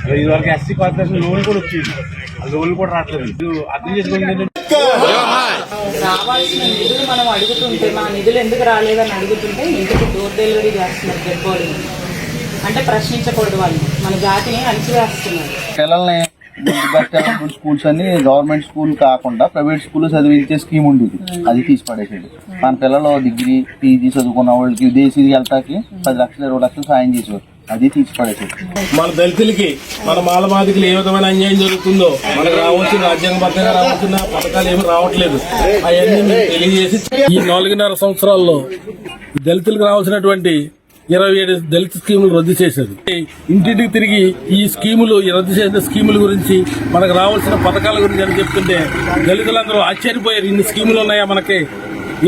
ఇదివరకు SC corporation loan కూడా వచ్చింది, ఆ లోన్ కూడా రావట్లేదు. అర్థం చేసుకోండి, రావాల్సిన నిధులు మనం అడుగుతుంటే మా నిధులు ఎందుకు రాలేదని అడుగుతుంటే ఇంటికి డోర్ డెలివరీ చేస్తున్నారు డెడ్ బాడీ. అంటే ప్రశ్నించకూడదు, వాళ్ళు మన జాతిని అణిచివేస్తున్నారు. పిల్లల్ని స్కూల్స్ అన్ని గవర్నమెంట్ స్కూల్ కాకుండా ప్రైవేట్ స్కూల్ చదివించే స్కీమ్ ఉండేది, అది తీసి పడేసాడు. మన పిల్లలు డిగ్రీ పీజీ చదువుకున్న వాళ్ళకి విదేశీ వెళ్తాకి 10 లక్షలు 20 లక్షలు సాయం చేసేవారు, అది తీసి పడేసాడు. మన దళితులకి మన మాలమాదికులు ఏ విధమైన అన్యాయం జరుగుతుందో, మనకు రావాల్సిన రాజ్యాంగబద్ధంగా రావాల్సిన పథకాలు ఏమి రావట్లేదు, అవన్నీ తెలియజేసి ఈ 4.5 సంవత్సరాల్లో దళితులకు రావాల్సినటువంటి 27 దళిత స్కీములు రద్దు చేశారు. ఇంటింటికి తిరిగి ఈ స్కీములు రద్దు చేసిన స్కీముల గురించి, మనకు రావాల్సిన పథకాల గురించి అని చెప్తుంటే దళితులందరూ ఆశ్చర్యపోయారు. ఇన్ని స్కీములు ఉన్నాయా, మనకి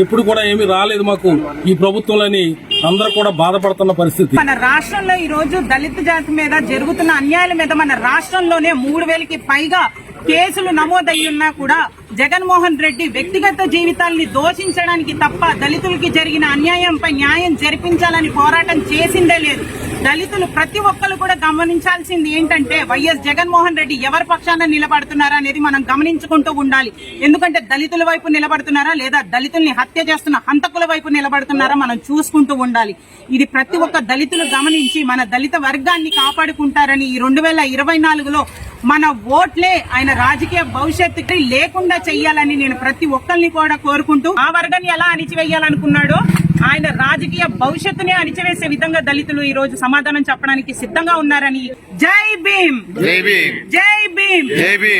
ఎప్పుడు కూడా ఏమీ రాలేదు మాకు ఈ ప్రభుత్వంలోని అందరూ కూడా బాధపడుతున్న పరిస్థితి. మన రాష్ట్రంలో ఈ రోజు దళిత జాతి మీద జరుగుతున్న అన్యాయాల మీద మన రాష్ట్రంలోనే 3000కి పైగా కేసులు నమోదయ్యి ఉన్నా కూడా జగన్మోహన్ రెడ్డి వ్యక్తిగత జీవితాల్ని దోషించడానికి తప్ప దళితులకి జరిగిన అన్యాయంపై న్యాయం జరిపించాలని పోరాటం చేసిందే లేదు. దళితులు ప్రతి ఒక్కరు కూడా గమనించాల్సింది ఏంటంటే వైఎస్ జగన్మోహన్ రెడ్డి ఎవరి పక్షాన నిలబడుతున్నారా అనేది మనం గమనించుకుంటూ ఉండాలి. ఎందుకంటే దళితుల వైపు నిలబడుతున్నారా లేదా దళితుల్ని హత్య చేస్తున్న హంతకుల వైపు నిలబడుతున్నారా మనం చూసుకుంటూ ఉండాలి. ఇది ప్రతి ఒక్క దళితులు గమనించి మన దళిత వర్గాన్ని కాపాడుకుంటారని ఈ 2024లో మన ఓట్లే ఆయన రాజకీయ భవిష్యత్తుకి లేకుండా చెయ్యాలని నేను ప్రతి ఒక్కరిని కూడా కోరుకుంటూ, ఆ వర్గాన్ని ఎలా అణిచివేయాలనుకున్నాడో ఆయన రాజకీయ భవిష్యత్తునే అణిచివేసే విధంగా దళితులు ఈ రోజు సమాధానం చెప్పడానికి సిద్ధంగా ఉన్నారని. జై భీమ్, జై భీమ్, జై భీమ్.